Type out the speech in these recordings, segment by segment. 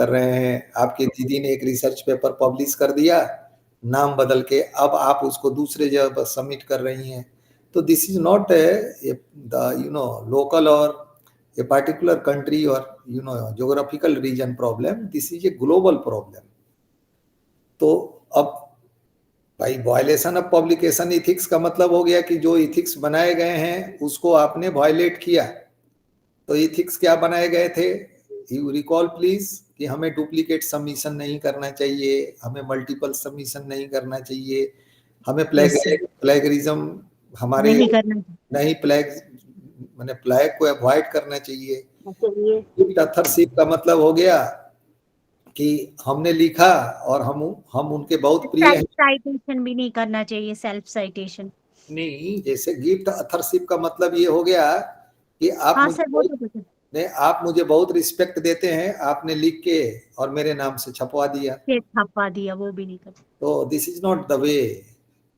कर रहे हैं, आपकी दीदी ने एक रिसर्च पेपर पब्लिश कर दिया नाम बदल के, अब आप उसको दूसरे जगह पर सबमिट कर रही हैं। तो this is not the local और a particular country or geographical region problem, this is a global problem. तो अब भाई वायलेशन ऑफ पब्लिकेशन इथिक्स का मतलब हो गया कि जो इथिक्स बनाए गए हैं उसको आपने वायलेट किया। तो इथिक्स क्या बनाए गए थे, यू रिकॉल प्लीज, कि हमें डुप्लीकेट सबमिशन नहीं करना चाहिए, हमें मल्टीपल सबमिशन नहीं करना चाहिए, हमें प्लेगरिज्म हमारे नहीं प्लैग को अवॉइड करना चाहिए। ऑथरशिप का मतलब हो गया कि हमने लिखा और हम उनके बहुत प्रिय हैं। साइटेशन भी नहीं करना चाहिए, सेल्फ साइटेशन नहीं, जैसे गिफ्ट ऑथरशिप का मतलब ये हो गया कि आप मुझे बहुत रिस्पेक्ट देते हैं, आपने लिख के और मेरे नाम से छपवा दिया, वो भी नहीं करते। तो this is not the way.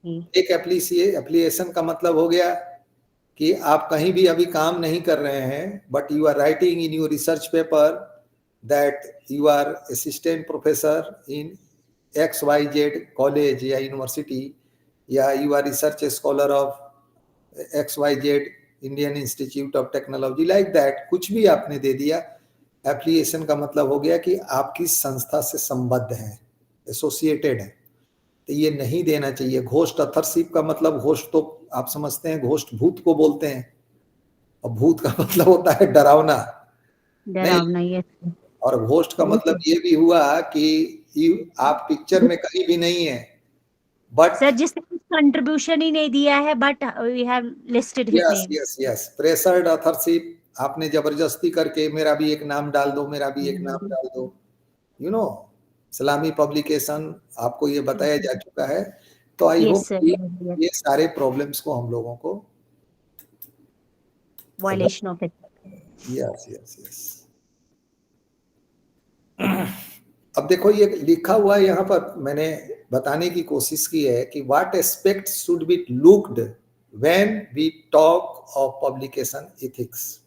एक एप्लीकेशन का मतलब हो गया कि आप कहीं भी अभी काम नहीं कर रहे हैं, but you are writing in your research paper that you are assistant professor in XYZ college या यूनिवर्सिटी, या you are research scholar of XYZ Indian Institute of Technology, like that कुछ भी आपने दे दिया। एप्लीकेशन का मतलब हो गया कि आपकी संस्था से संबद्ध हैं, एसोसिएटेड हैं, तो ये नहीं देना चाहिए। घोस्ट ऑथरशिप का मतलब, घोस्ट तो आप समझते हैं, घोस्ट भूत को बोलते हैं, और भूत का मतलब होता है डरावना नहीं। और घोस्ट का मतलब ये भी हुआ कि आप पिक्चर में कहीं भी नहीं है, बट सर जिसने कंट्रीब्यूशन ही नहीं दिया है, but we have listed his name. Yes pressured authorship, आपने जबरदस्ती करके मेरा भी एक नाम डाल दो, मेरा भी एक नाम डाल दो, सलामी पब्लिकेशन, आपको ये बताया जा चुका है। तो आई होप ये सारे प्रॉब्लम्स को हम लोगों को वायलेशन ऑफ इट। यस। अब देखो ये लिखा हुआ है यहाँ पर, मैंने बताने की कोशिश की है कि what aspect should be looked when we talk of publication ethics.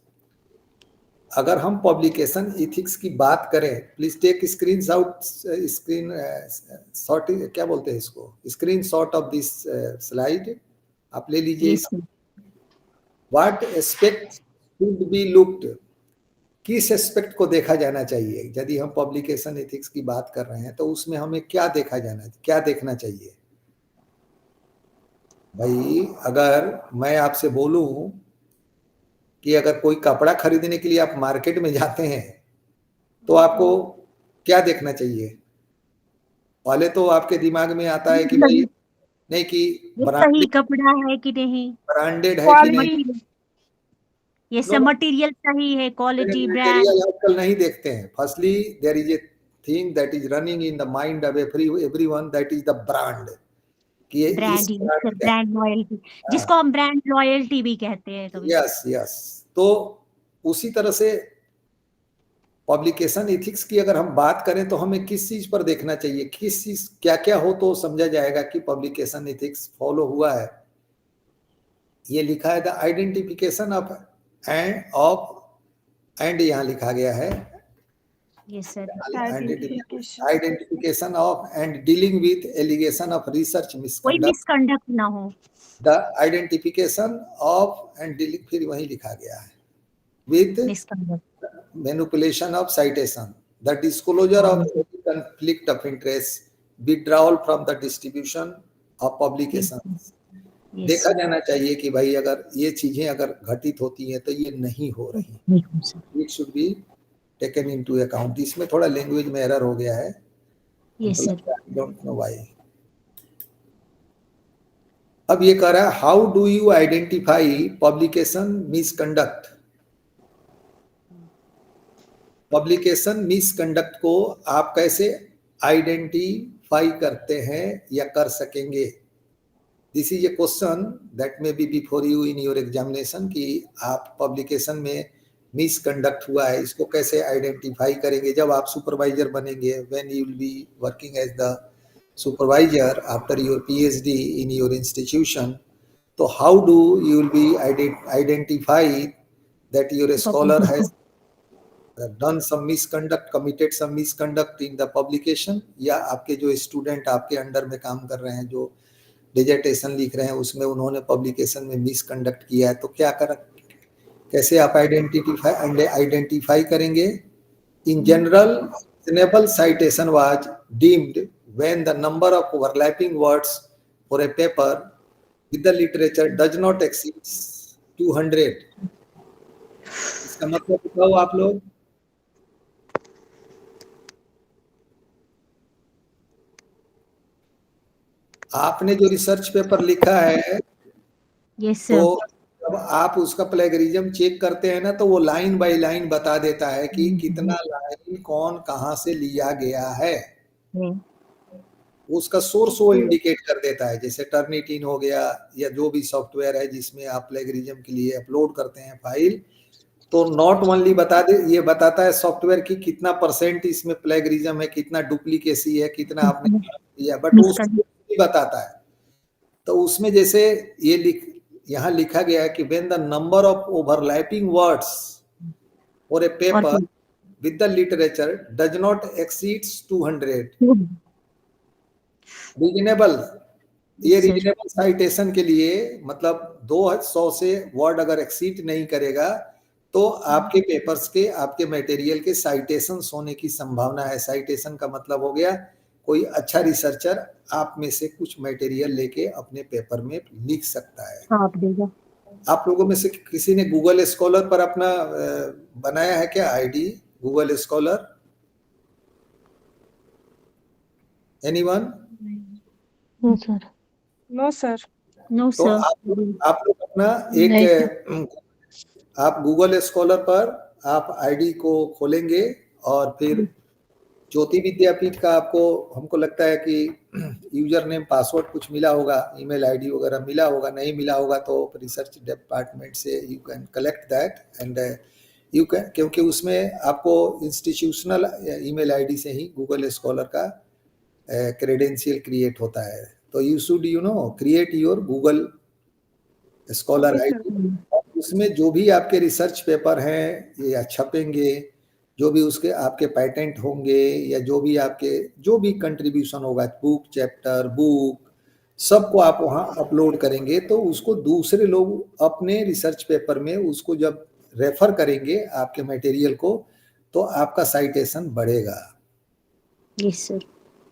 अगर हम पब्लिकेशन एथिक्स की बात करें, प्लीज टेक स्क्रीन शॉट, क्या बोलते हैं इसको, screen shot of this slide, आप ले लीजिए। What aspect should be looked, किस एस्पेक्ट को देखा जाना चाहिए। यदि हम पब्लिकेशन एथिक्स की बात कर रहे हैं तो उसमें हमें क्या देखना चाहिए। भाई अगर मैं आपसे बोलूं कि अगर कोई कपड़ा खरीदने के लिए आप मार्केट में जाते हैं तो आपको क्या देखना चाहिए, पहले तो आपके दिमाग में आता है कि भाई नहीं कि सही कपड़ा है कि नहीं, ब्रांडेड है कि नहीं, ये सब मटेरियल सही है, क्वालिटी, ब्रांड। आजकल नहीं देखते हैं। Firstly there is a thing that is running in the mind of everyone, that is the brand, कि ब्रांड लॉयल्टी, जिसको हम ब्रांड लॉयल्टी भी कहते हैं कभी। यस। तो उसी तरह से पब्लिकेशन एथिक्स की अगर हम बात करें तो हमें किस चीज पर देखना चाहिए, किस चीज क्या हो तो समझा जाएगा कि पब्लिकेशन एथिक्स फॉलो हुआ है। ये लिखा है द आइडेंटिफिकेशन ऑफ एंड यहाँ लिखा गया है identification of and dealing with allegation of research misconduct ना हो, the identification of and dealing, फिर वही लिखा गया है with manipulation of citation, the disclosure of any conflict of interest, withdrawal from the distribution of publications। देखा जाना चाहिए कि भाई अगर ये चीजें अगर घटित होती हैं तो ये नहीं हो रही, it should be taken into account। इसमें थोड़ा लैंग्वेज में एरर हो गया है, don't know why। अब ये कह रहा है how do you identify publication misconduct. Publication misconduct को आप कैसे आइडेंटिफाई करते हैं या कर सकेंगे। This is a question that may be before you in your examination, कि आप पब्लिकेशन में मिसकंडक्ट हुआ है, इसको कैसे आइडेंटिफाई करेंगे जब आप सुपरवाइजर बनेंगे, when you will be working as the supervisor after your PhD in your institution. तो how do you will be identify that your scholar has done some misconduct, committed some misconduct in the publication, या आपके जो student आपके under में काम कर रहे हैं, जो डिजेटेशन लिख रहे हैं, उसमें उन्होंने पब्लिकेशन में मिसकंडक्ट किया है, तो क्या कर, कैसे आप आइडेंटिफाई करेंगे? In general, reasonable citation was deemed when the number of overlapping words for a paper with the literature does not exceed 200. इसका मतलब बताओ आप लोग। आपने जो रिसर्च पेपर लिखा है, Yes, sir. तो जब आप उसका प्लेगरिज्म चेक करते हैं ना, तो वो लाइन बाय लाइन बता देता है कि कितना लाइन कौन कहां से लिया गया है, उसका सोर्स वो इंडिकेट कर देता है। जैसे टर्निटिन हो गया, या जो भी सॉफ्टवेयर है जिसमें आप प्लेगरिज्म के लिए अपलोड करते हैं फाइल, तो नॉट ओनली बता दे, ये बताता है सॉफ्टवेयर की कितना परसेंट इसमें प्लेगरिज्म है, कितना डुप्लीकेसी है, कितना आपने किया, बट वो भी बताता है। तो उसमें जैसे ये यहाँ लिखा गया है कि when the number of overlapping words for a paper with the literature does not exceeds 200, reasonable, ये रीजनेबल साइटेशन के लिए मतलब 200 से वर्ड अगर एक्सीड नहीं करेगा, तो आपके पेपर्स के, आपके मटेरियल के साइटेशंस होने की संभावना है। साइटेशन का मतलब हो गया कोई अच्छा रिसर्चर आप में से कुछ मटेरियल लेके अपने पेपर में लिख सकता है। आप लोगों में से किसी ने गूगल स्कॉलर पर अपना बनाया है क्या ID, Google scholar? Anyone? No sir. No sir. तो आप लोग अपना एक, आप गूगल स्कॉलर पर आप आईडी को खोलेंगे, और फिर ज्योति विद्यापीठ का आपको, हमको लगता है कि यूजर नेम पासवर्ड कुछ मिला होगा, ईमेल आईडी वगैरह मिला होगा, नहीं मिला होगा तो रिसर्च डिपार्टमेंट से you can collect that and you can, क्योंकि उसमें आपको इंस्टीट्यूशनल ईमेल आईडी से ही गूगल स्कॉलर का क्रेडेंशियल क्रिएट होता है। तो you should create your Google scholar ID, उसमें जो भी आपके रिसर्च पेपर हैं या छपेंगे, जो भी उसके आपके पेटेंट होंगे, या जो भी कंट्रीब्यूशन होगा, बुक चैप्टर, बुक, सबको आप वहाँ अपलोड करेंगे, तो उसको दूसरे लोग अपने रिसर्च पेपर में उसको जब रेफर करेंगे आपके मटेरियल को, तो आपका साइटेशन बढ़ेगा। Yes sir.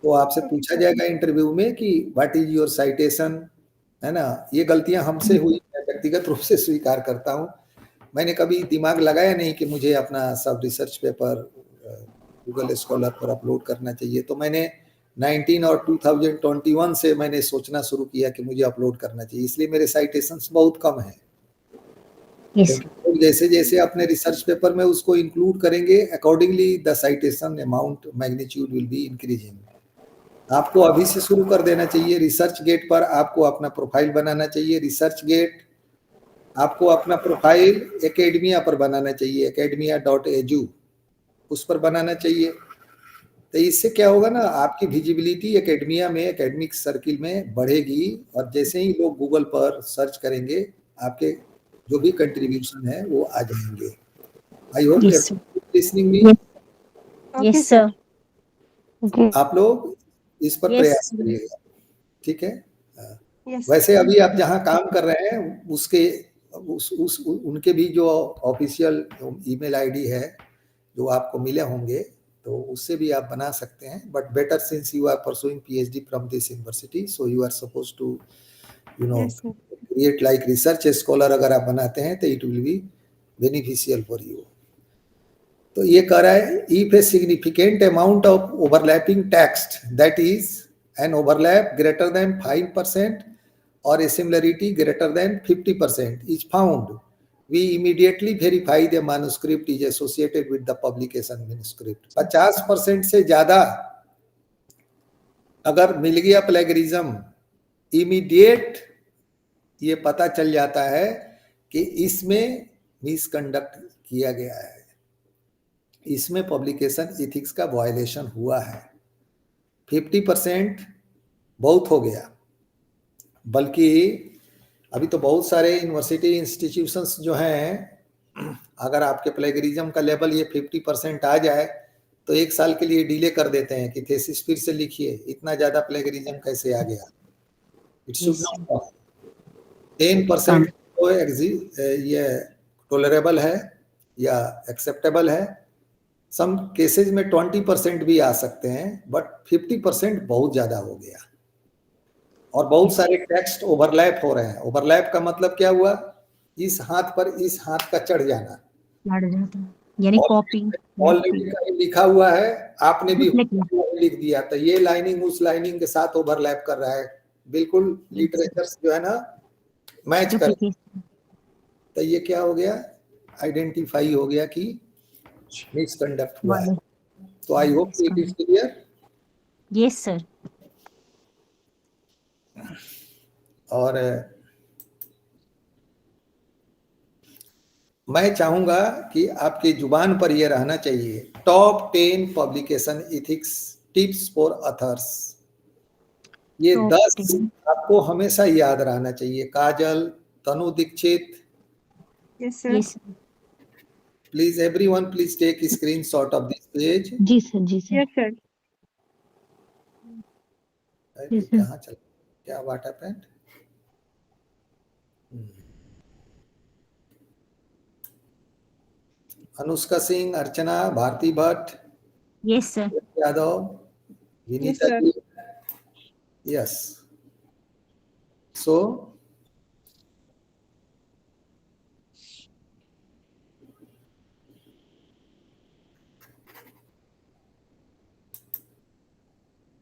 तो आपसे पूछा जाएगा इंटरव्यू में कि व्हाट इज योर साइटेशन, है ना। ये गलतियां हमसे हुई, मैं व्यक्तिगत रूप से स्वीकार करता हूँ। मैंने कभी दिमाग लगाया नहीं कि मुझे अपना सब रिसर्च पेपर गूगल स्कॉलर पर अपलोड करना चाहिए। तो मैंने 19 और 2021 से मैंने सोचना शुरू किया कि मुझे अपलोड करना चाहिए, इसलिए मेरे साइटेशंस बहुत कम हैं। जैसे जैसे अपने रिसर्च पेपर में उसको इंक्लूड करेंगे, accordingly the citation amount magnitude will be increasing. आपको अभी से शुरू कर देना चाहिए। रिसर्च गेट पर आपको अपना प्रोफाइल बनाना चाहिए। रिसर्च गेट आपको अपना प्रोफाइल एकेडमिया पर बनाना चाहिए, academia.edu उस पर बनाना चाहिए। तो इससे क्या होगा ना, आपकी विजिबिलिटी एकेडमिया में, एकेडमिक सर्किल में बढ़ेगी, और जैसे ही लोग गूगल पर सर्च करेंगे, आपके जो भी कंट्रीब्यूशन है वो आ जाएंगे। I hope listening me. Yes sir. आप लोग इस पर प्रयास करिएगा, ठीक है। वैसे अभी आप जहाँ काम कर रहे हैं उसके उनके भी जो ऑफिशियल ईमेल आईडी है जो आपको मिले होंगे, तो उससे भी आप बना सकते हैं। But better since you are pursuing PhD from this university, so you are suppose to create like research scholar. अगर आप बनाते हैं तो it will be beneficial for you. तो ये कह रहा है, if a significant amount of overlapping text, that is an overlap greater than 5% or a similarity greater than 50% is found, we immediately verify the manuscript is associated with the publication manuscript। 50% से ज्यादा अगर मिल गया plagiarism, immediate ये पता चल जाता है कि इसमें मिसकंडक्ट किया गया है, इसमें पब्लिकेशन एथिक्स का वायलेशन हुआ है। 50% बहुत हो गया, बल्कि अभी तो बहुत सारे यूनिवर्सिटी इंस्टीट्यूशंस जो हैं अगर आपके प्लेगरिज्म का लेवल ये 50% आ जाए तो 1 साल के लिए डिले कर देते हैं कि थीसिस फिर से लिखिए, इतना ज्यादा प्लेगरिज्म कैसे आ गया। इट शुड Yes, नॉट 10% तो ये टॉलरेबल है या एक्सेप्टेबल है। सम केसेस में 20% भी आ सकते हैं, बट 50% बहुत ज्यादा हो गया। और बहुत सारे टेक्स्ट ओवरलैप हो रहे हैं। ओवरलैप का मतलब क्या हुआ, इस हाथ पर इस हाथ का चढ़ जाना। बढ़ जाता है, यानी कॉपी ऑलरेडी कहीं लिखा हुआ है, आपने भी Definitely. लिख दिया, तो ये लाइनिंग उस लाइनिंग के साथ ओवरलैप कर रहा है। बिल्कुल लिटरेचर जो है ना मैच कर, Duplication. तो ये क्या हो गया, आइडेंटिफाई हो गया कि मिसकंडक्ट हुआ है। तो आई hope it is clear. Yes, sir. और मैं चाहूंगा कि आपकी जुबान पर यह रहना चाहिए, top 10 publication ethics tips for authors. ये Top 10 10. आपको हमेशा याद रहना चाहिए। Kajal, Tanu Dixit, Yes, sir. Yes. Please everyone please take screenshot of this page. जी सर, जी sir. Yes, sir. Yes, sir. कहाँ चल, क्या what happened? Anushka Singh, Archana, Bharti Bhatt, Yes, sir. Yadav, Vinita sir. जी, यस। सो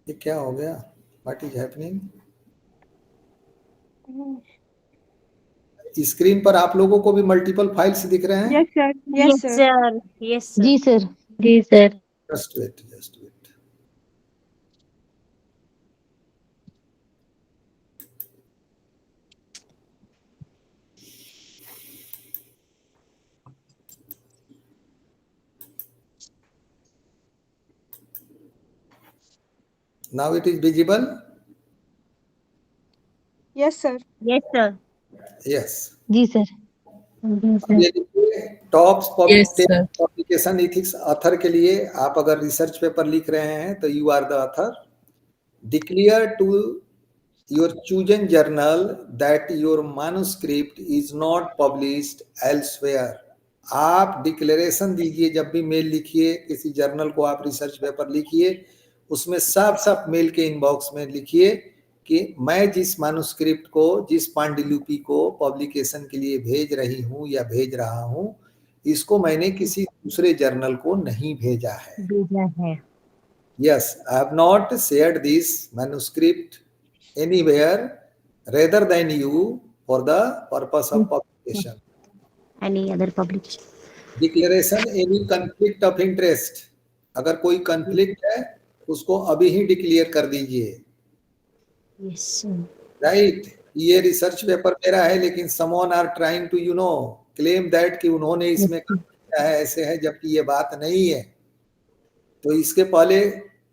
ये क्या हो गया, व्हाट इज हैपनिंग? स्क्रीन पर आप लोगों को भी मल्टीपल फाइल्स दिख रहे हैं? Yes, sir. Yes, sir. sir. Yes, sir. जी सर, जी sir. Just wait, just wait. Now it is visible? Yes, sir. Yes, sir. Yes. जी सर। ये देखिए, top Yes, sir. Publication ethics author के लिए आप अगर रिसर्च पेपर लिख रहे हैं तो you are the author. Declare to your chosen journal that your manuscript is not published elsewhere. आप डिक्लेरेशन दीजिए, जब भी मेल लिखिए किसी जर्नल को, आप रिसर्च पेपर लिखिए, उसमें साफ साफ मेल के इनबॉक्स में लिखिए कि मैं जिस मैन्युस्क्रिप्ट को, जिस पांडुलिपि को पब्लिकेशन के लिए भेज रही हूं या भेज रहा हूं, इसको मैंने किसी दूसरे जर्नल को नहीं भेजा है। भेजा है। Yes, I have not shared this manuscript anywhere rather than you for the purpose of publication. Any other publication. Declaration any conflict of interest, अगर कोई कंफ्लिक्ट है उसको अभी ही डिक्लेयर कर दीजिए। Yes, sir. राइट, ये रिसर्च पेपर मेरा है, लेकिन someone are trying to claim that कि उन्होंने इसमें काम किया है, ऐसे है, जबकि ये बात नहीं है। तो इसके पहले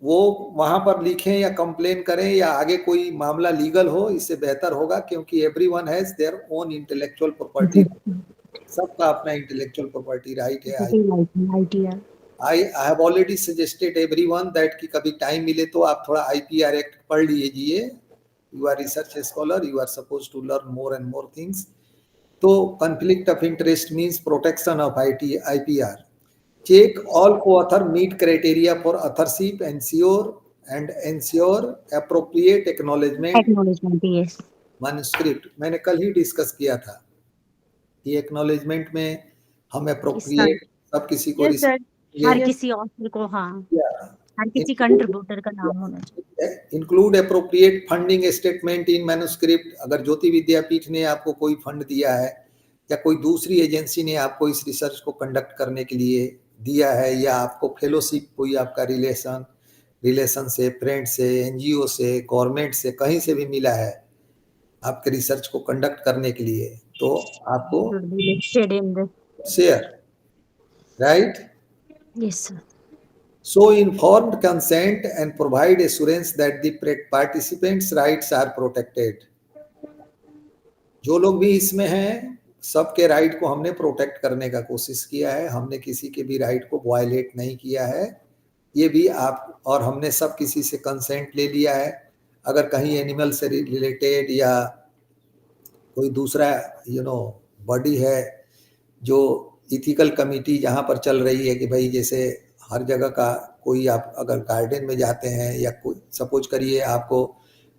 वो वहां पर लिखें या कंप्लेन करें या आगे कोई मामला लीगल हो, इससे बेहतर होगा, क्योंकि everyone has their own intellectual property. सबका अपना इंटेलेक्चुअल प्रॉपर्टी राइट है। Idea. I have already suggested everyone that कि कभी टाइम मिले तो आप थोड़ा IPR एक्ट पढ़ लीजिए। You are research scholar, you are supposed to learn more and more things. तो conflict of interest means protection of IPR. Check all co-author meet criteria for authorship, ensure appropriate acknowledgement Acknowledgement. Yes. manuscript। मैंने कल ही discuss किया था कि acknowledgement में हम appropriate सब किसी को Yes, sir. हर Yes. किसी ऑथर को, हाँ, हर किसी कंट्रीब्यूटर का नाम होना चाहिए। Include appropriate funding statement in manuscript. अगर ज्योति विद्यापीठ ने आपको कोई फंड दिया है या कोई दूसरी एजेंसी ने आपको इस रिसर्च को कंडक्ट करने के लिए दिया है, या आपको फेलोशिप कोई आपका रिलेशन से, फ्रेंड से, एनजीओ से, गवर्नमेंट से, कहीं से भी मिला है आपके रिसर्च को कंडक्ट करने के लिए, तो आपको Should be listed in the. Share, right. Yes, sir. So informed consent and provide assurance that the participants' rights are protected। जो लोग भी इसमें हैं सबके राइट को हमने प्रोटेक्ट करने का कोशिश किया है, हमने किसी के भी राइट को वायलेट नहीं किया है। ये भी आप और हमने सब किसी से कंसेंट ले लिया है। अगर कहीं एनिमल से रिलेटेड या कोई दूसरा बॉडी है जो इथिकल कमिटी जहाँ पर चल रही है कि भाई जैसे हर जगह का कोई आप अगर गार्डन में जाते हैं या कोई सपोज करिए आपको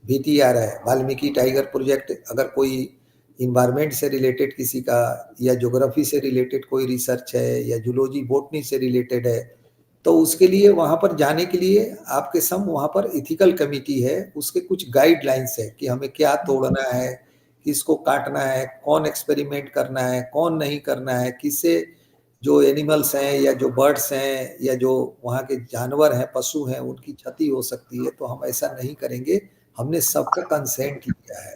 VTR है, वाल्मीकि टाइगर प्रोजेक्ट, अगर कोई इन्वायरमेंट से रिलेटेड किसी का या ज्योग्राफी से रिलेटेड कोई रिसर्च है या जूलॉजी बॉटनी से रिलेटेड है, तो उसके लिए वहाँ पर जाने के लिए आपके सम वहाँ पर इथिकल कमिटी है, उसके कुछ गाइडलाइंस है कि हमें क्या तोड़ना है, किसको काटना है, कौन एक्सपेरिमेंट करना है, कौन नहीं करना है, किससे जो एनिमल्स हैं या जो बर्ड्स हैं या जो वहाँ के जानवर हैं, पशु हैं, उनकी क्षति हो सकती है, तो हम ऐसा नहीं करेंगे। हमने सबका कंसेंट लिया है।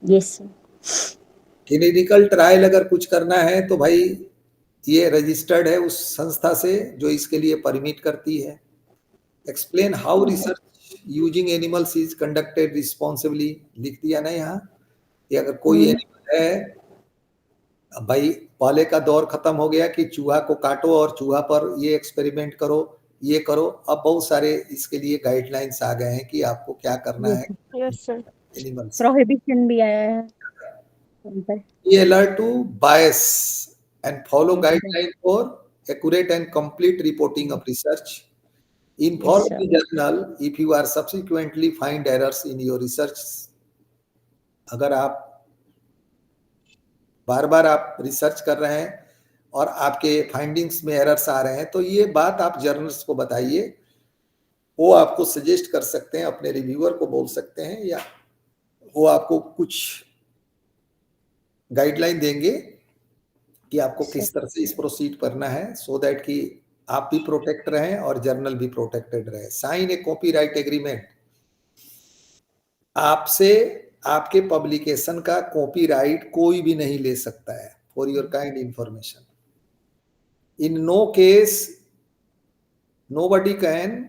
Yes sir. क्लिनिकल ट्रायल अगर कुछ करना है तो भाई ये रजिस्टर्ड है उस संस्था से जो इसके लिए परमिट करती है। Explain how research using animals is conducted responsibly, लिख दिया ना यहाँ। कि अगर कोई एनिमल है, भाई पहले का दौर खत्म हो गया कि चूहा को काटो और चूहा पर ये एक्सपेरिमेंट करो, ये करो। अब बहुत सारे इसके लिए गाइडलाइंस आ गए हैं कि आपको क्या करना है Yes, sir. एनिमल्स। प्रोहिबिशन भी आया है उन पर। Be alert to bias and follow guidelines for accurate and complete reporting of research. Inform Yes, sir. the journal if you are subsequently find errors in your research. अगर आप बार बार आप research कर रहे हैं और आपके फाइंडिंग्स में एरर्स आ रहे हैं, तो ये बात आप जर्नल्स को बताइए। वो आपको सजेस्ट कर सकते हैं, अपने रिव्यूअर को बोल सकते हैं, या वो आपको कुछ गाइडलाइन देंगे कि आपको किस तरह से इस प्रोसीड करना है, सो दैट कि आप भी प्रोटेक्ट रहें और जर्नल भी प्रोटेक्टेड रहे। Sign a copyright agreement. आपसे आपके पब्लिकेशन का कॉपीराइट कोई भी नहीं ले सकता है, for your kind information. In no case nobody can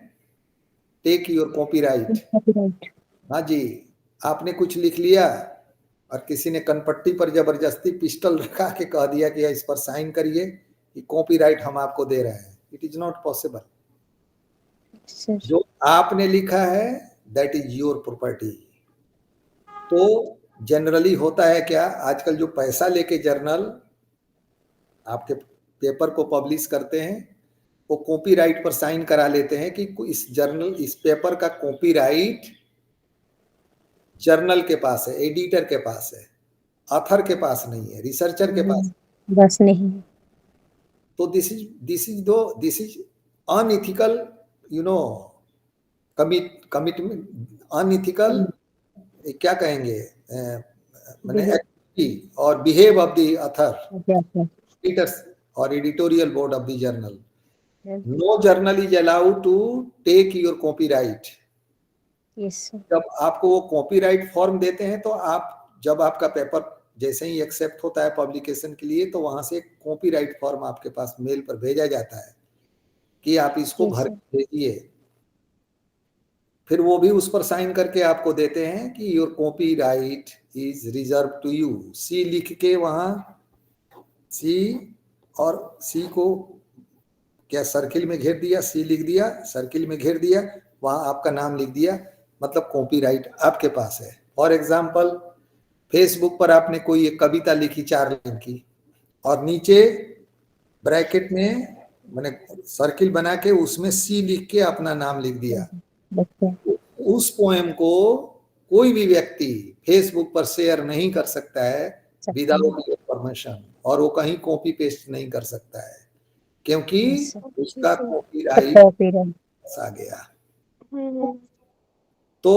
take your copyright. हाँ जी, आपने कुछ लिख लिया और किसी ने कनपट्टी पर जबरदस्ती पिस्टल रखा के कह दिया कि इस पर साइन करिए, कि कॉपीराइट हम आपको दे रहे हैं। It is not possible. जो आपने लिखा है दैट इज योर प्रॉपर्टी। तो जनरली होता है क्या, आजकल जो पैसा लेके जर्नल आपके पेपर को पब्लिश करते हैं, वो कॉपीराइट पर साइन करा लेते हैं कि इस जर्नल इस पेपर का कॉपीराइट जर्नल के पास है, एडिटर के पास है, ऑथर के पास नहीं है, रिसर्चर के पास बस नहीं। तो this is unethical, commitment, unethical, क्या कहेंगे, मैंने एक्टिविटी और behave of the author, editors और editorial board of the journal. No journal is allowed to take your copyright. जब आपको वो कॉपीराइट फॉर्म देते हैं, तो आप जब आपका पेपर जैसे ही एक्सेप्ट होता है पब्लिकेशन के लिए, तो वहां से कॉपीराइट फॉर्म आपके पास मेल पर भेजा जाता है कि आप इसको भर के भेजिए। फिर वो भी उस पर साइन करके आपको देते हैं कि your copyright is reserve to you. See लिख के वहां सी और सी को क्या सर्किल में घेर दिया, सी लिख दिया, सर्किल में घेर दिया, वहां आपका नाम लिख दिया, मतलब कॉपीराइट आपके पास है। फॉर एग्जाम्पल, फेसबुक पर आपने कोई एक कविता लिखी 4 लाइन की और नीचे ब्रैकेट में मैंने सर्किल बना के उसमें सी लिख के अपना नाम लिख दिया। उस पोएम को कोई भी व्यक्ति फेसबुक पर शेयर नहीं कर सकता है विदाउट योर परमिशन, और वो कहीं कॉपी पेस्ट नहीं कर सकता है, क्योंकि उसका कॉपीराइट आ गया। तो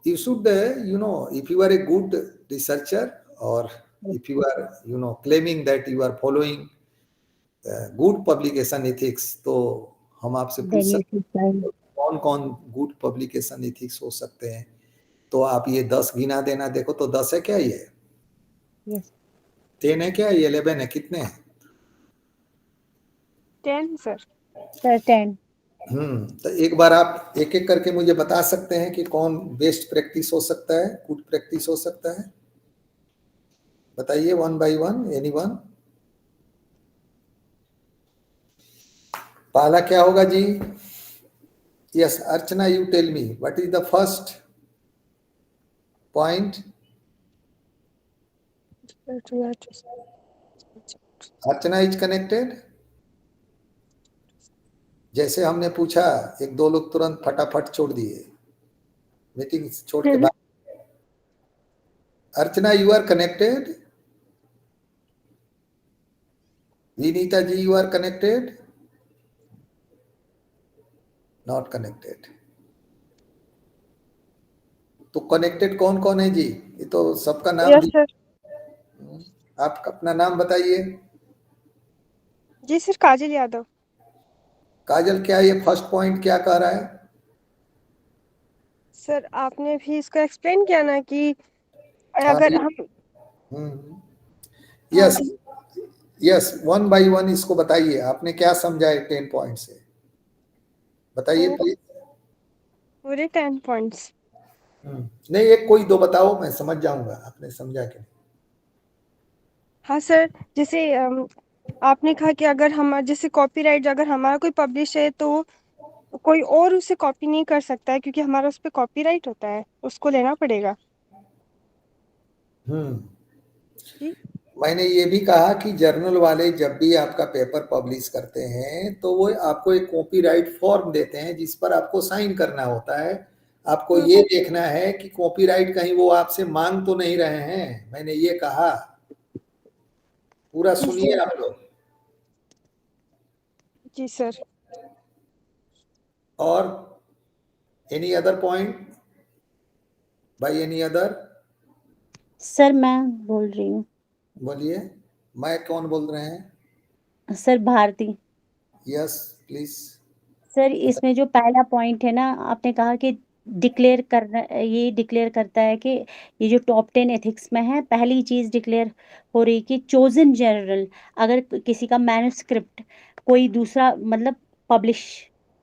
you should if you are a good researcher or if you are claiming that you are following good publication ethics, तो हम आपसे पूछ सकते हैं कौन कौन गुड पब्लिकेशन एथिक्स हो सकते हैं। तो आप ये 10 गिना देना। देखो तो 10 है क्या, ये 10 है क्या, ये 11 है, कितने हैं? 10 सर। 10। तो एक बार आप एक एक करके मुझे बता सकते हैं कि कौन बेस्ट प्रैक्टिस हो सकता है, गुड प्रैक्टिस हो सकता है। बताइए वन बाय वन, एनीवन। पहला क्या होगा जी? Yes Archana, you tell me what is the first point? Archana is connected. जैसे हमने पूछा, एक दो लोग तुरंत फटाफट छोड़ दिए, मीटिंग छोड़ के बाद। Archana you are connected? Vinita ji you are connected? Not connected. तो कनेक्टेड कौन कौन है जी? ये तो सबका नाम यस सर। आप अपना नाम बताइए। जी सर, काजल यादव। काजल, क्या ये फर्स्ट पॉइंट क्या कह रहा है? सर आपने भी इसको एक्सप्लेन किया ना कि अगर हम yes yes, one by one इसको बताइए, आपने क्या समझा है 10 पॉइंट से, बताइए प्लीज। पूरे 10 पॉइंट्स। नहीं, एक कोई दो बताओ, मैं समझ जाऊंगा आपने समझा कि नहीं। हाँ सर, जैसे आपने कहा कि अगर हम जैसे कॉपीराइट अगर हमारा कोई पब्लिश है तो कोई और उसे कॉपी नहीं कर सकता है, क्योंकि हमारा उस पर कॉपीराइट होता है, उसको लेना पड़ेगा। जी मैंने ये भी कहा कि जर्नल वाले जब भी आपका पेपर पब्लिश करते हैं तो वो आपको एक कॉपीराइट फॉर्म देते हैं जिस पर आपको साइन करना होता है। आपको ये देखना है कि कॉपीराइट कहीं वो आपसे मांग तो नहीं रहे हैं, मैंने ये कहा। पूरा सुनिए आप लोग। जी सर। और any other point by any other? Sir मैं बोल रही हूँ। बोलिए। मैं कौन बोल रहे हैं? Sir Bharti. Yes please. Sir इसमें जो पहला पॉइंट है ना, आपने कहा कि डिक्लेयर करना, ये डिक्लेयर करता है कि ये जो टॉप 10 एथिक्स में है, पहली चीज डिक्लेयर हो रही कि चोजन जर्नल, अगर किसी का मैन्युस्क्रिप्ट कोई दूसरा मतलब पब्लिश,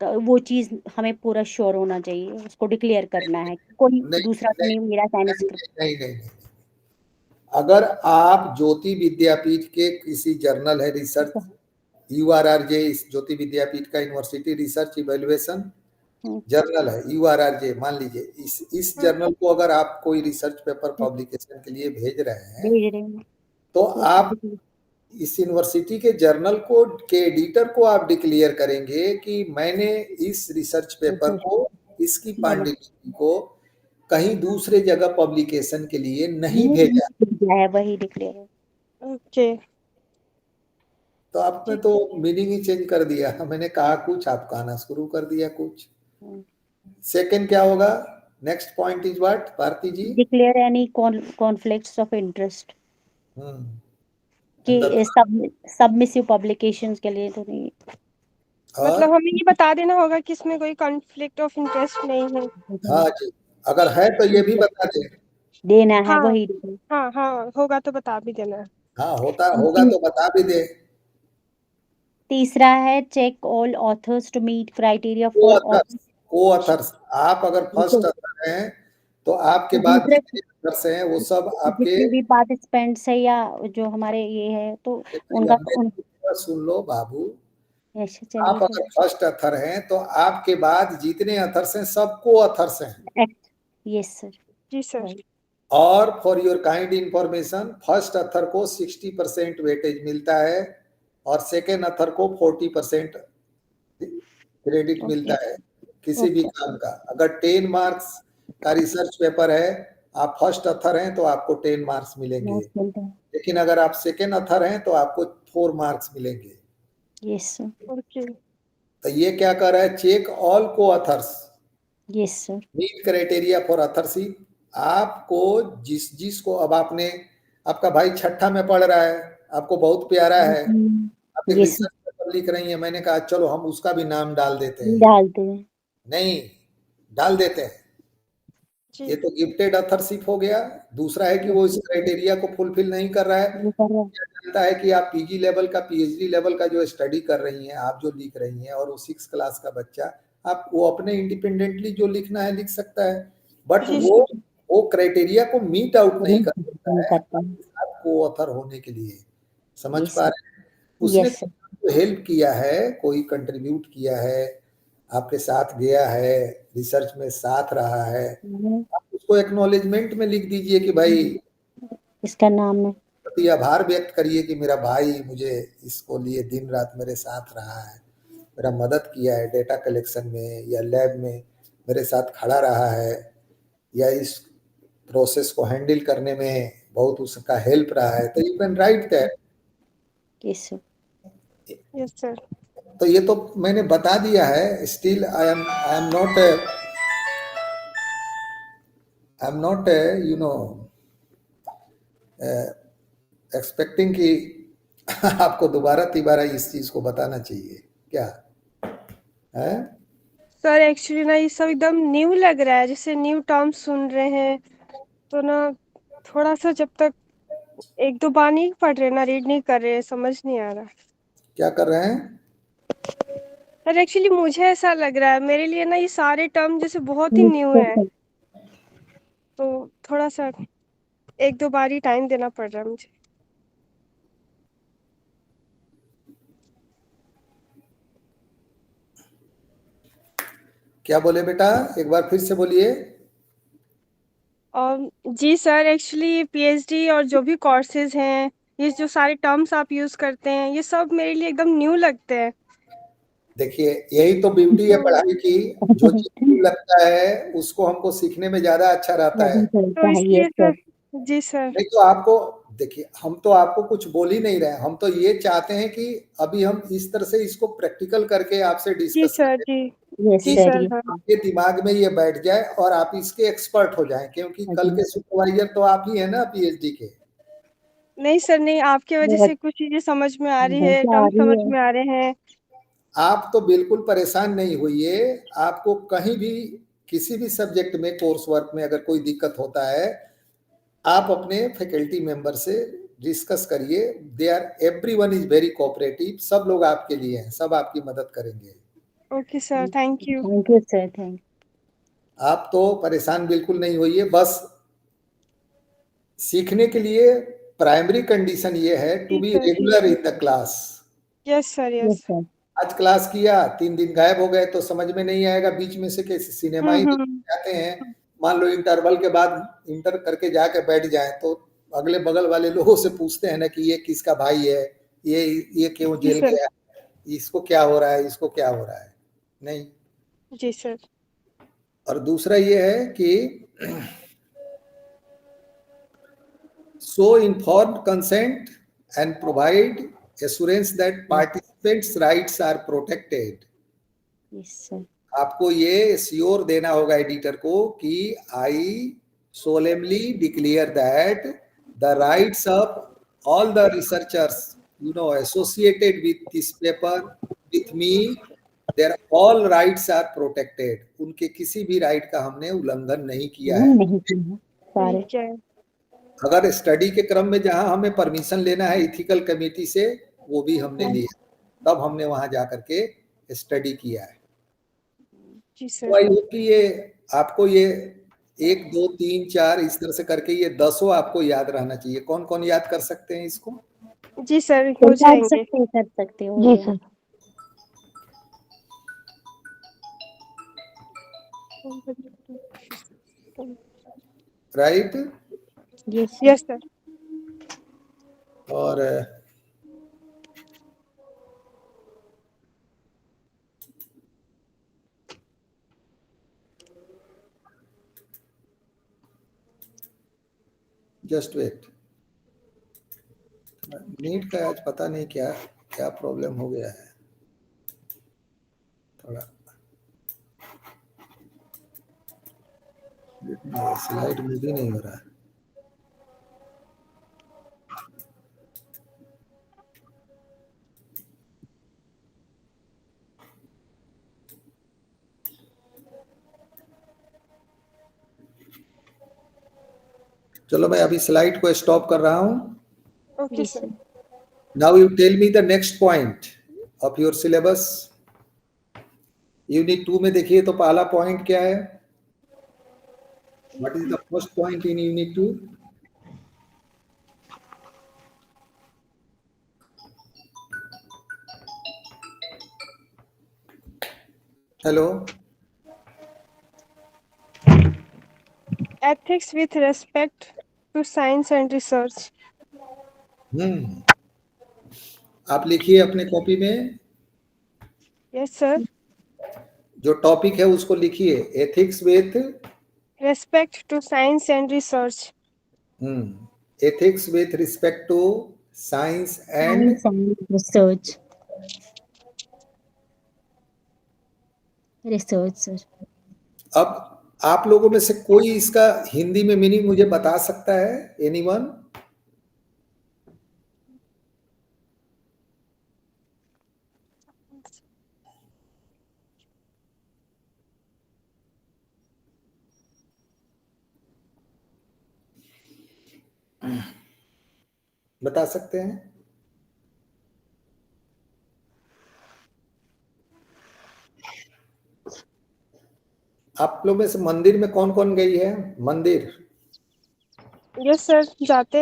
वो चीज हमें पूरा श्योर होना चाहिए, उसको डिक्लेयर करना है कोई नहीं दूसरा तो नहीं नहीं मेरा नहीं मैन्युस्क्रिप्ट। नहीं नहीं नहीं। अगर आप ज्योति विद्यापीठ के किसी जर्नल है, रिसर्च URRJ, इस ज्योति विद्यापीठ का यूनिवर्सिटी रिसर्च इवेल्युएशन जर्नल है, URRJ मान लीजिए, इस जर्नल को अगर आप कोई रिसर्च पेपर पब्लिकेशन के लिए भेज रहे हैं तो आप इस यूनिवर्सिटी के जर्नल को के एडिटर को आप डिक्लेयर करेंगे कि मैंने इस रिसर्च पेपर को, इसकी पांडुलिपि को कहीं दूसरे जगह पब्लिकेशन के लिए नहीं भेजा है, वही डिक्लेयर। ओके। तो आपने तो मीनिंग ही चेंज कर दिया। मैंने कहा कुछ, आप कहना शुरू कर दिया कुछ। सेकंड क्या होगा? Next point is what Bharti ji? Declare any conflicts of interest कि सबमिसिव पब्लिकेशंस के लिए तो नहीं। मतलब हमें ये बता देना होगा कि इसमें कोई कॉन्फ्लिक्ट ऑफ इंटरेस्ट नहीं है। हाँ जी, अगर है तो ये भी बता दें। देना है हाँ वही। हाँ हाँ, होगा तो बता भी देना। हाँ होगा तो बता भी दे। तीसरा है check all authors to meet criteria for coauthors. आप अगर फर्स्ट ऑथर हैं तो आपके बाद जितने ऑथर्स हैं वो सब आपके, जितने भी पार्टिसिपेंट्स है या जो हमारे ये है तो उनका सुन लो बाबू, ऐसे आप अगर फर्स्ट ऑथर हैं तो आपके बाद जितने ऑथर्स हैं सबको ऑथर्स हैं। Yes sir. जी सर। और for your kind information, first author को 60% वेटेज मिलता है और सेकेंड ऑथर को 40% क्रेडिट मिलता है किसी भी काम का। अगर 10 मार्क्स का रिसर्च पेपर है, आप फर्स्ट ऑथर हैं तो आपको 10 मार्क्स मिलेंगे, लेकिन अगर आप सेकेंड ऑथर हैं तो आपको 4 मार्क्स मिलेंगे। Yes sir. ओके। तो ये क्या कर रहा है? Check all coauthors yes sir. Meet criteria for authorship. आपको जिसको अब आपने, आपका भाई छठा में पढ़ रहा है, आपको बहुत प्यारा है, आप एक रिसर्च पेपर लिख रही हैं, मैंने कहा चलो हम उसका भी नाम डाल देते हैं। नहीं, डाल देते हैं। ये तो गिफ्टेड ऑथरशिप हो गया। दूसरा है कि वो इस क्राइटेरिया को फुलफिल नहीं कर रहा है, जानता है कि आप पीजी लेवल का, पीएचडी लेवल का जो स्टडी कर रही हैं, आप जो लिख रही हैं, और वो 6 क्लास का बच्चा, आप वो अपने इंडिपेंडेंटली जो लिखना है लिख सकता है, बट वो क्राइटेरिया को मीट आउट नहीं कर सकता है। को ऑथर होने के लिए। समझ Yes, पा sir. रहे हैं? उसने Yes, sir. हेल्प किया है, कोई कंट्रीब्यूट किया है, आपके साथ गया है, रिसर्च में साथ रहा है, आप उसको एक्नॉलेजमेंट में लिख दीजिए कि भाई इसका नाम है। प्रति आभार व्यक्त करिए कि मेरा भाई मुझे इसको लिए दिन रात मेरे साथ रहा है, मेरा मदद किया है डेटा कलेक्शन में या लैब में मेरे साथ खड़ा रहा है, या इस प्रोसेस को हैंडल करने में बहुत उसका हेल्प रहा है, तो you can write that. Yes, sir. Yes sir. तो ये तो मैंने बता दिया है। Still I am not you know expecting कि आपको दोबारा तिबारा इस चीज को बताना चाहिए क्या है? सर एक्चुअली ना ये सब एकदम न्यू लग रहा है, जैसे न्यू टर्म्स सुन रहे हैं, तो ना थोड़ा सा जब तक एक दो बार नहीं पढ़ रहे ना, रीड नहीं कर रहे, समझ नहीं आ रहा। क्या कर रहे हैं? सर एक्चुअली मुझे ऐसा लग रहा है, मेरे लिए ना ये सारे टर्म जैसे बहुत ही न्यू है, तो थोड़ा सा एक दो बार ही टाइम देना पड़ रहा है मुझे। क्या बोले बेटा, एक बार फिर से बोलिए। जी सर, एक्चुअली पीएचडी और जो भी कोर्सेज हैं, ये जो सारे टर्म्स आप यूज करते हैं, ये सब मेरे लिए एकदम न्यू लगते हैं। देखिए यही तो ब्यूटी है पढ़ाई की, जो चीज न्यू लगता है उसको हमको सीखने में ज्यादा अच्छा रहता है। तो इसलिए सर, जी सर, नहीं तो आपको देखिए, हम तो आपको कुछ बोल ही नहीं रहे, हम तो ये चाहते हैं कि अभी हम इस तरह से इसको प्रैक्टिकल करके आपसे जी डिस्कस सर, करें, जी Yes, जी sir. Sir, Yes. हाँ आपके दिमाग में ये बैठ जाए और आप इसके एक्सपर्ट हो जाएं, क्योंकि कल के सुपरवाइजर तो आप ही है ना पीएचडी के। नहीं सर, नहीं, आपके वजह से कुछ चीजें समझ में आ रही है, टर्म समझ में आ रहे हैं। आप तो बिल्कुल परेशान नहीं होइए, आपको कहीं भी किसी भी सब्जेक्ट में कोर्स वर्क में अगर कोई दिक्कत होता है, आप अपने फैकल्टी मेंबर से डिस्कस करिए। They are everyone is very cooperative, सब लोग आपके लिए हैं, सब आपकी मदद करेंगे। Okay sir, thank you. Thank you, sir. Thank you. आप तो परेशान बिल्कुल नहीं होइए, बस सीखने के लिए प्राइमरी कंडीशन ये है to be regular in the class. Yes sir, Yes, yes. sir. आज क्लास किया, 3 दिन गायब हो गए तो समझ में नहीं आएगा, बीच में से कैसे सिनेमा ही जाते हैं। मान लो इंटरवल के बाद इंटर करके जाके बैठ जाए तो अगले बगल वाले लोगों से पूछते हैं ना कि ये किसका भाई है, ये क्यों जी जेल सर। गया, इसको क्या हो रहा है, इसको क्या हो रहा है, नहीं। जी सर। और दूसरा ये है कि show informed consent and provide assurance that participants' rights are protected. Yes, sir. आपको ये श्योर देना होगा एडिटर को कि आई solemnly declare that the rights of all the researchers associated with this paper with me, their all rights are protected. उनके किसी भी right का हमने उल्लंघन नहीं किया है। नहीं किया सारे। ठीक है। अगर स्टडी के क्रम में जहां हमें परमिशन लेना है इथिकल कमेटी से, वो भी हमने लिया, तब हमने वहां जाकर के स्टडी किया है। जी तो सर। आई होप कि ये आपको ये 1 2 3 4 इस तरह से करके ये 10 आपको याद रहना चाहिए। कौन कौन याद कर सकते हैं इसको? जी सर, हो जाएंगे। कर सकते हो। जी sir. Right. Yes yes sir. और जस्ट वेट, नीट का आज पता नहीं क्या क्या प्रॉब्लम हो गया है, थोड़ा स्लाइड में भी नहीं हो रहा है। चलो मैं अभी स्लाइड को स्टॉप कर रहा हूं। Okay sir. Now you tell me the next point of your syllabus. Unit 2 में देखिए तो पहला पॉइंट क्या है? What is the first point in unit 2? Hello, ethics with respect to science and research. आप लिखिए अपने कॉपी में, Yes sir. जो टॉपिक है उसको लिखिए, ethics with Respect to science and research. Ethics with respect to science and Science and research. Research, sir. अब आप लोगों में से कोई इसका हिंदी में मीनिंग मुझे बता सकता है? एनीवन? बता सकते हैं? आप लोग में से मंदिर में कौन कौन गई है? मंदिर Yes sir. जाते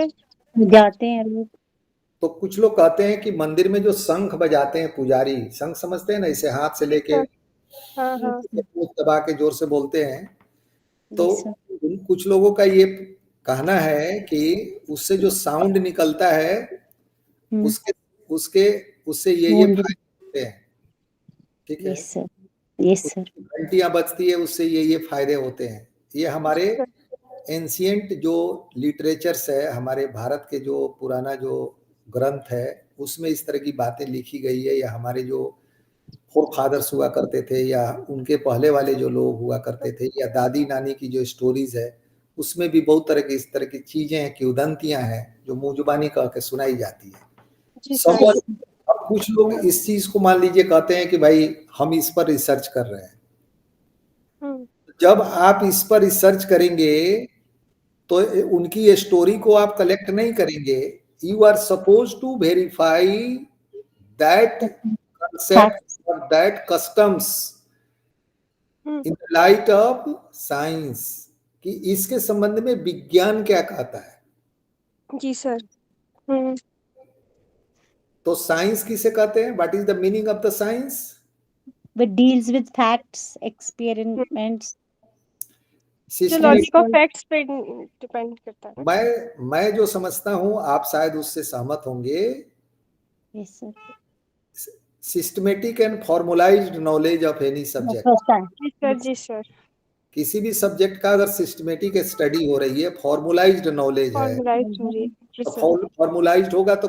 हैं लोग। तो कुछ लोग कहते हैं कि मंदिर में जो शंख बजाते हैं पुजारी, शंख समझते हैं ना, इसे हाथ से लेके हाँ हाँ. दबा के जोर से बोलते हैं, तो Yes, sir. कुछ लोगों का ये कहना है कि उससे जो साउंड निकलता है उसके उसके उससे ये फायदे होते हैं। ठीक है, Yes, sir. Yes, sir. घंटियां बजती है उससे ये फायदे होते हैं। ये हमारे एंशियंट जो लिटरेचर्स है, हमारे भारत के जो पुराना जो ग्रंथ है उसमें इस तरह की बातें लिखी गई है, या हमारे जो फोर फादर्स हुआ करते थे या उनके पहले वाले जो लोग हुआ करते थे, या दादी नानी की जो स्टोरीज है उसमें भी बहुत तरह की इस तरह की चीजें हैं, किंवदंतियां हैं जो मुंह जुबानी कह के सुनाई जाती है। जी सर. अब कुछ लोग इस चीज को मान लीजिए कहते हैं कि भाई हम इस पर रिसर्च कर रहे हैं। जब आप इस पर रिसर्च करेंगे तो उनकी स्टोरी को आप कलेक्ट नहीं करेंगे, you are suppose to verify that concept or that customs in the light of science, कि इसके संबंध में विज्ञान क्या कहता है। जी सर. तो साइंस किसे कहते हैं? What is the meaning of the science? Which deals with facts, experiments. जो लॉजिक ऑफ फैक्ट्स पे डिपेंड करता है। मैं जो समझता हूं आप शायद उससे सहमत होंगे। Yes, sir. Systematic and formulized knowledge of any subject. जी सर. जी सर. किसी भी सब्जेक्ट का अगर सिस्टमेटिक स्टडी हो रही है, फॉर्मुलाइज्ड नॉलेज है, फॉर्मुलाइज्ड होगा तो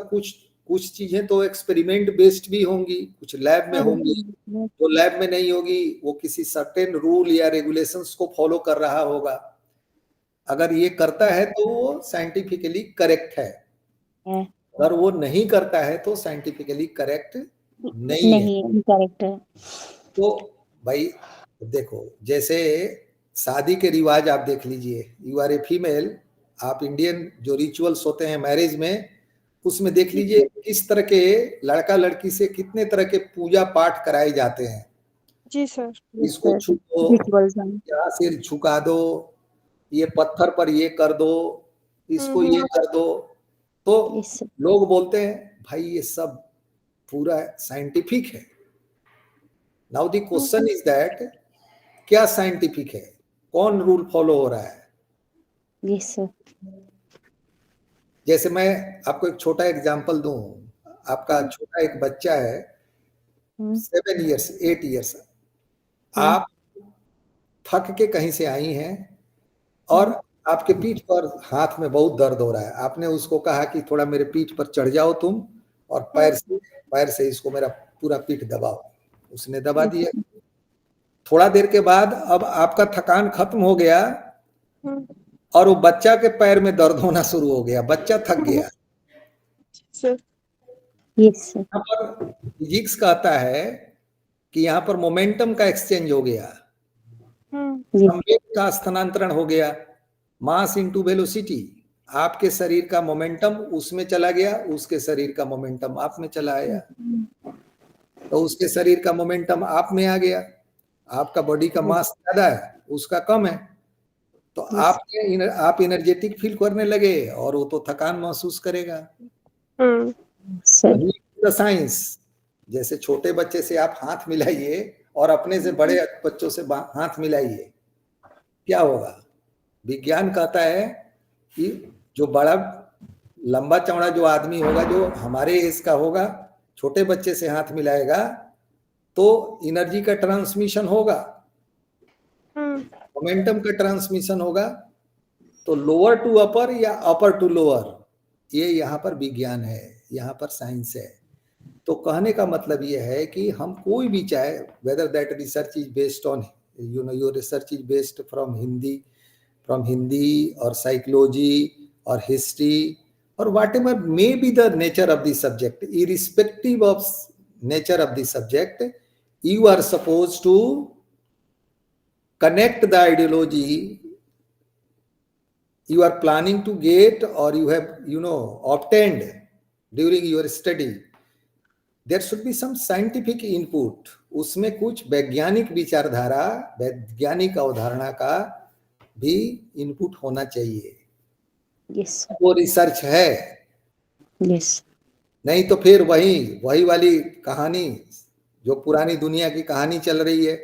कुछ चीजें तो एक्सपेरिमेंट बेस्ड भी होंगी, कुछ लैब में होंगी, जो लैब में नहीं होगी वो किसी सर्टेन रूल या रेगुलेशंस को फॉलो कर रहा होगा। अगर ये करता है तो वो साइंटिफिकली करेक्ट है, अगर वो नहीं करता है तो साइंटिफिकली करेक्ट नहीं है। करेक्ट है। तो भाई देखो, जैसे शादी के रिवाज आप देख लीजिए, यू आर ए फीमेल, आप इंडियन जो रिचुअल्स होते हैं मैरिज में, उसमें देख लीजिए किस तरह के लड़का लड़की से कितने तरह के पूजा पाठ कराए जाते हैं। जी सर. इसको छू दो, यहाँ सिर झुका दो, ये पत्थर पर ये कर दो, इसको ये कर दो। तो लोग बोलते हैं भाई ये सब पूरा साइंटिफिक है। Now the question is that क्या साइंटिफिक है, कौन रूल फॉलो हो रहा है? Yes sir. जैसे मैं आपको एक छोटा एग्जांपल दूं, आपका छोटा एक बच्चा है 7 इयर्स 8 इयर्स, आप थक के कहीं से आई हैं और आपके पीठ पर हाथ में बहुत दर्द हो रहा है, आपने उसको कहा कि थोड़ा मेरे पीठ पर चढ़ जाओ तुम और पैर से इसको मेरा पूरा पीठ दबाओ। उसने दबा दिया। थोड़ा देर के बाद अब आपका थकान खत्म हो गया और वो बच्चा के पैर में दर्द होना शुरू हो गया, बच्चा थक गया। यहाँ पर फिजिक्स कहता है कि यहाँ पर मोमेंटम का एक्सचेंज हो गया, संवेग का स्थानांतरण हो गया, मास इनटू वेलोसिटी। आपके शरीर का मोमेंटम उसमें चला गया, उसके शरीर का मोमेंटम आप में चला आया, तो उसके शरीर का मोमेंटम आप में आ गया। आपका बॉडी का मास ज्यादा है, उसका कम है, तो आप एनर्जेटिक फील करने लगे और वो तो थकान महसूस करेगा। साइंस, जैसे छोटे बच्चे से आप हाथ मिलाइए और अपने से बड़े बच्चों से हाथ मिलाइए, क्या होगा? विज्ञान कहता है कि जो बड़ा लंबा चौड़ा जो आदमी होगा, जो हमारे एज का होगा, छोटे बच्चे से हाथ मिलाएगा तो एनर्जी का ट्रांसमिशन होगा, मोमेंटम का ट्रांसमिशन होगा। तो लोअर टू अपर या अपर टू लोअर, ये यहाँ पर विज्ञान है, यहाँ पर साइंस है। तो कहने का मतलब ये है कि हम कोई भी चाहे, whether that research is based on, you know, your research is based from Hindi और साइकोलॉजी और हिस्ट्री और whatever may be the nature of the subject, irrespective of nature of the subject, you are supposed to connect the ideology you are planning to get or you have, you know, obtained during your study. There should be some scientific input. उसमें कुछ वैज्ञानिक विचारधारा, वैज्ञानिक अवधारणा का भी input होना चाहिए। यस वो रिसर्च है। यस नहीं तो फिर वही वाली कहानी जो पुरानी दुनिया की कहानी चल रही है,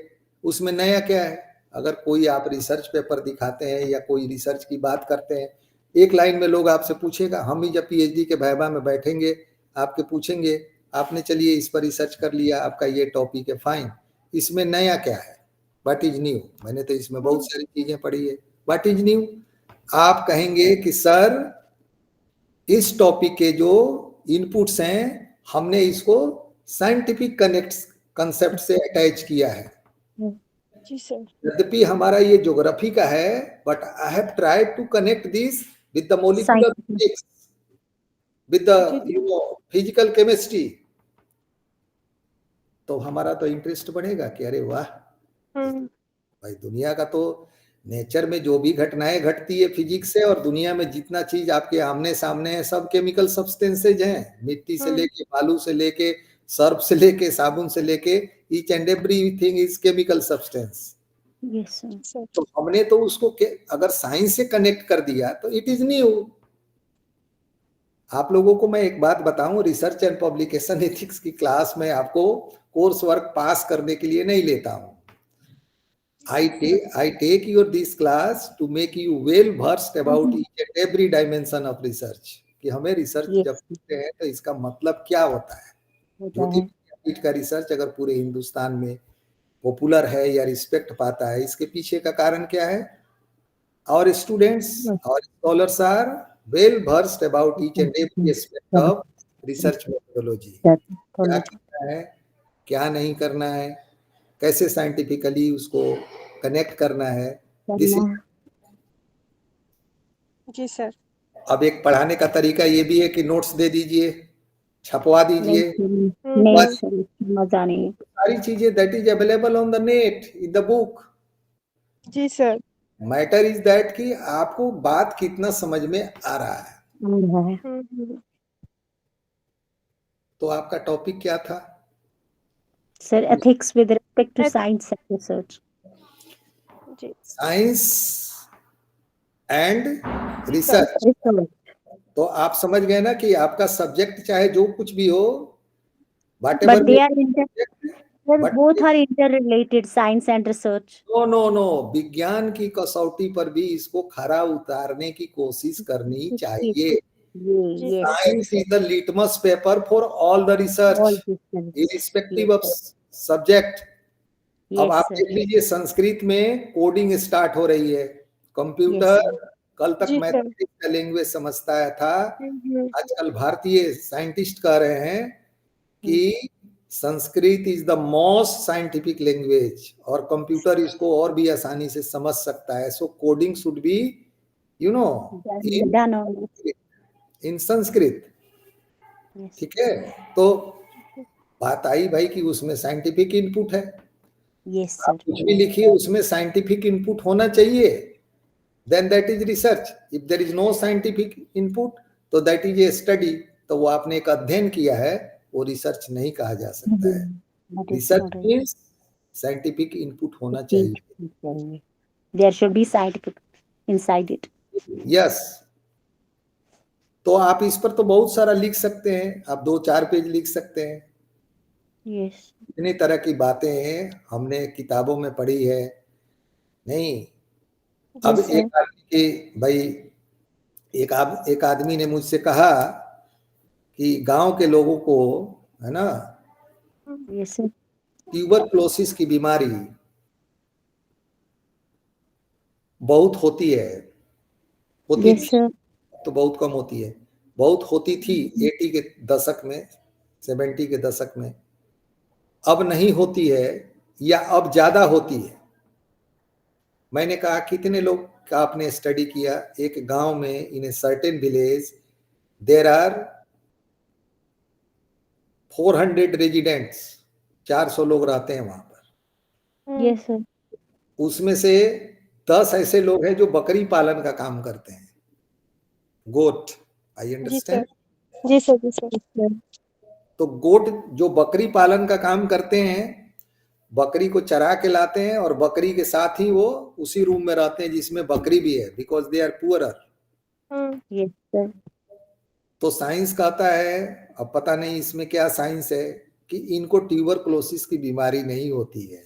उसमें नया क्या है? अगर कोई आप रिसर्च पेपर दिखाते हैं या कोई रिसर्च की बात करते हैं, एक लाइन में लोग आपसे पूछेगा, हम ही जब पीएचडी के वाइवा में बैठेंगे, आपके पूछेंगे, आपने चलिए इस पर रिसर्च कर लिया, आपका ये टॉपिक है, फाइन, इसमें नया क्या है? What is new? मैंने तो इसमें बहुत सारी चीजें पढ़ी है, व्हाट इज न्यू? आप कहेंगे कि सर इस टॉपिक के जो इनपुट्स हैं, हमने इसको साइंटिफिक कंसेप्ट से अटैच किया है। जी सर। यद्यपि हमारा ये ज्योग्राफी का है, but I have tried to connect this with the molecular physics, with the, you know, physical chemistry. तो हमारा तो इंटरेस्ट बढ़ेगा कि अरे वाह भाई, दुनिया का तो नेचर में जो भी घटनाएं घटती है फिजिक्स से, और दुनिया में जितना चीज आपके आमने सामने है सब केमिकल सब्सटेंसेज हैं, मिट्टी से लेके, बालू से लेके, सर्फ से लेके, साबुन से लेके, each and everything is chemical substance. Yes तो हमने तो उसको अगर साइंस से कनेक्ट कर दिया तो इट इज न्यू। आप लोगों को मैं एक बात बताऊं, रिसर्च एंड पब्लिकेशन एथिक्स की क्लास में आपको कोर्स वर्क पास करने के लिए नहीं लेता हूं। I take your this class to make you well versed about each and every dimension of research, कि हमें रिसर्च जब करते हैं तो इसका मतलब क्या होता है। ज्योति विद्यापीठ का रिसर्च अगर पूरे हिंदुस्तान में पॉपुलर है या रिस्पेक्ट पाता है, इसके पीछे का कारण क्या है? Our students, our scholars are well versed about each and every aspect of research methodology. क्या करना है, क्या नहीं करना है, कैसे साइंटिफिकली उसको कनेक्ट करना है। जी सर। अब एक पढ़ाने का तरीका ये भी है कि नोट्स दे दीजिए, छपवा दीजिए, मजा नहीं। सारी चीजें that is available on the net in the book. जी सर। मैटर इज दैट कि आपको बात कितना समझ में आ रहा है। तो आपका टॉपिक क्या था sir? Ethics with respect to science and research. Science and research. तो आप समझ गए ना कि आपका सब्जेक्ट चाहे जो कुछ भी हो, whatever but they are both are interrelated, science and research. No, विज्ञान की कसौटी पर भी इसको खरा उतारने की कोशिश करनी चाहिए। Science is the litmus paper for all the research irrespective of subject. अब आप देख लीजिए, संस्कृत में कोडिंग स्टार्ट हो रही है, कंप्यूटर कल तक मैथमेटिक्स का लैंग्वेज समझता था, आजकल भारतीय साइंटिस्ट कह रहे हैं कि Sanskrit is the most scientific language और कंप्यूटर इसको और भी आसानी से समझ सकता है। So coding should be, you know, in Sanskrit. ठीक है, तो बात आई भाई कि उसमें साइंटिफिक इनपुट है। आप कुछ भी लिखिए, उसमें साइंटिफिक इनपुट होना चाहिए, then that is research. If there is no scientific input तो दैट इज ए स्टडी। तो वो आपने एक अध्ययन किया है, वो रिसर्च नहीं कहा जा सकता है। रिसर्च मींस साइंटिफिक इनपुट होना चाहिए। There should be scientific inside it. Yes. तो आप इस पर तो बहुत सारा लिख सकते हैं, आप 2-4 पेज लिख सकते हैं। यस इतनी तरह की बातें हमने किताबों में पढ़ी है। नहीं, अब जी एक आदमी की भाई एक आदमी ने मुझसे कहा कि गांव के लोगों को, है ना, यस ट्यूबरक्लोसिस की बीमारी बहुत होती है, होती यस थी सर तो बहुत कम होती है, बहुत होती थी 80 के दशक में, 70 के दशक में, अब नहीं होती है या अब ज्यादा होती है। मैंने कहा कितने लोग का आपने स्टडी किया? एक गांव में in a certain village there are 400 residents, 400 लोग रहते हैं वहां पर। यस सर उसमें से 10 ऐसे लोग हैं जो बकरी पालन का काम करते हैं, गोट। आई जी अंडरस्टैंड। सर, जी सर, जी सर। तो गोट जो बकरी पालन का काम करते हैं, बकरी को चरा के लाते हैं और बकरी के साथ ही वो उसी रूम में रहते हैं जिसमें बकरी भी है, because they are poorer. Yes sir तो साइंस कहता है, अब पता नहीं इसमें क्या साइंस है, कि इनको ट्यूबरक्लोसिस की बीमारी नहीं होती है।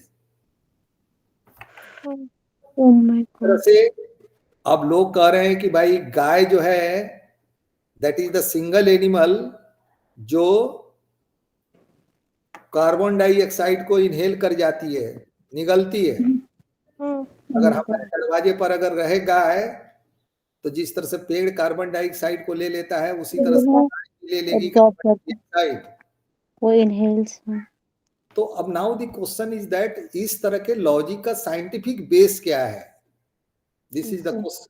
ओह माय इस तरह गॉड से अब लोग कह रहे हैं कि भाई गाय जो है that is the single animal जो कार्बन डाइऑक्साइड को इनहेल कर जाती है, निगलती है। अगर हमारे दरवाजे पर अगर रहे गाय, तो जिस तरह से पेड़ कार्बन डाइऑक्साइड को ले लेता है, उसी तरह से गाय ले लेगी एब्जॉर्ब कार्बन करते डाइऑक्साइड। वो इनहेल्स तो अब now the question is that इस तरह के लॉजिक का साइंटिफिक बेस क्या है? This is the question.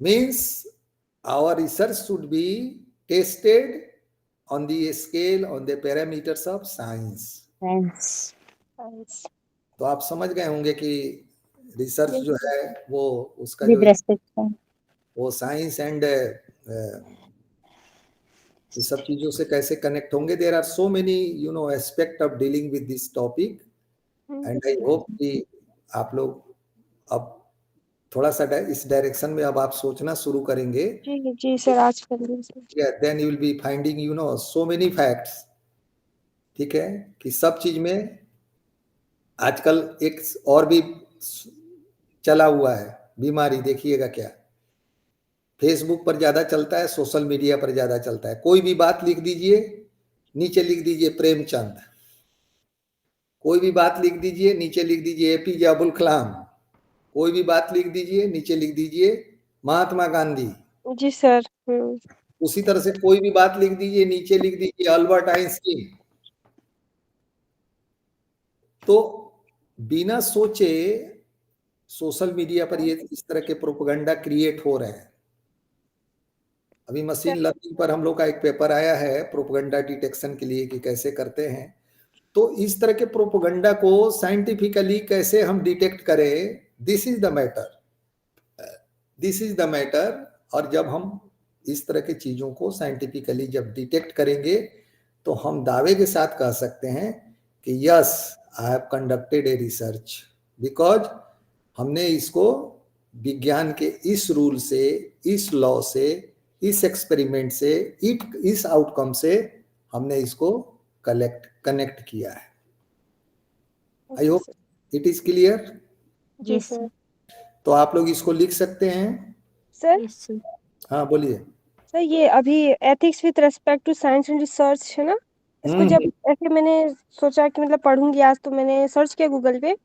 Means our research should be tested on the scale, on the parameters of science. Science तो आप समझ गए होंगे कि रिसर्च जो है वो उसका विद जो रेस्पेक्ट वो साइंस एंड ये सब चीजों से कैसे कनेक्ट होंगे। There are so many aspect of dealing with this topic, and I hope कि आप लोग अब थोड़ा सा इस डायरेक्शन में अब आप सोचना शुरू करेंगे। जी जी सर, आज करेंगे। Then you will be finding so many facts. ठीक है, कि सब चीज में आजकल एक और भी चला हुआ है बीमारी, देखिएगा क्या, फेसबुक पर ज्यादा चलता है, सोशल मीडिया पर ज्यादा चलता है। कोई भी बात लिख दीजिए, नीचे लिख दीजिए प्रेमचंद, कोई भी बात लिख दीजिए, नीचे लिख दीजिए एपीजे अब्दुल कलाम, कोई भी बात लिख दीजिए, नीचे लिख दीजिए महात्मा गांधी। जी सर। उसी तरह से कोई भी बात लिख दीजिए, नीचे लिख दीजिए अल्बर्ट आइंस्टीन। तो बिना सोचे सोशल मीडिया पर ये इस तरह के प्रोपेगेंडा क्रिएट हो रहे हैं। अभी मशीन लर्निंग पर हम लोग का एक पेपर आया है प्रोपेगेंडा डिटेक्शन के लिए कि कैसे करते हैं। तो इस तरह के प्रोपेगेंडा को साइंटिफिकली कैसे हम डिटेक्ट करें, this is the matter, this is the matter. और जब हम इस तरह की चीजों को साइंटिफिकली जब डिटेक्ट करेंगे, तो हम दावे के साथ कह सकते हैं कि yes I have conducted a research, because हमने इसको विज्ञान के इस रूल से, इस लॉ से, इस एक्सपेरिमेंट से, इस आउटकम से हमने इसको कनेक्ट किया है। I hope it is clear. जी सर। तो आप लोग इसको लिख सकते हैं। सर हाँ बोलिए। सर, ये अभी ethics with respect to science and research है ना, इसको जब ऐसे मैंने सोचा कि मतलब पढ़ूंगी आज, तो मैंने सर्च किया गूगल पे।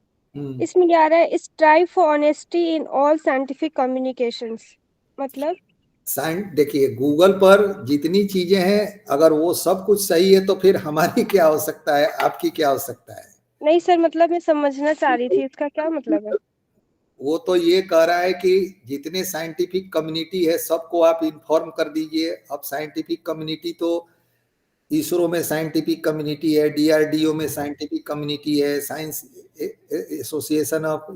इसमें क्या आ रहा है, strive for honesty in all scientific communications. मतलब देखिए गूगल पर जितनी चीजें हैं, अगर वो सब कुछ सही है तो फिर हमारी क्या हो सकता है, आपकी क्या हो सकता है? नहीं सर, मतलब मैं समझना चाह रही थी इसका क्या मतलब है। वो तो ये कह रहा है कि जितने साइंटिफिक कम्युनिटी है सबको आप इन्फॉर्म कर दीजिए। अब साइंटिफिक कम्युनिटी तो इसरो में साइंटिफिक कम्युनिटी है, डीआरडीओ में साइंटिफिक कम्युनिटी है, साइंस एसोसिएशन ऑफ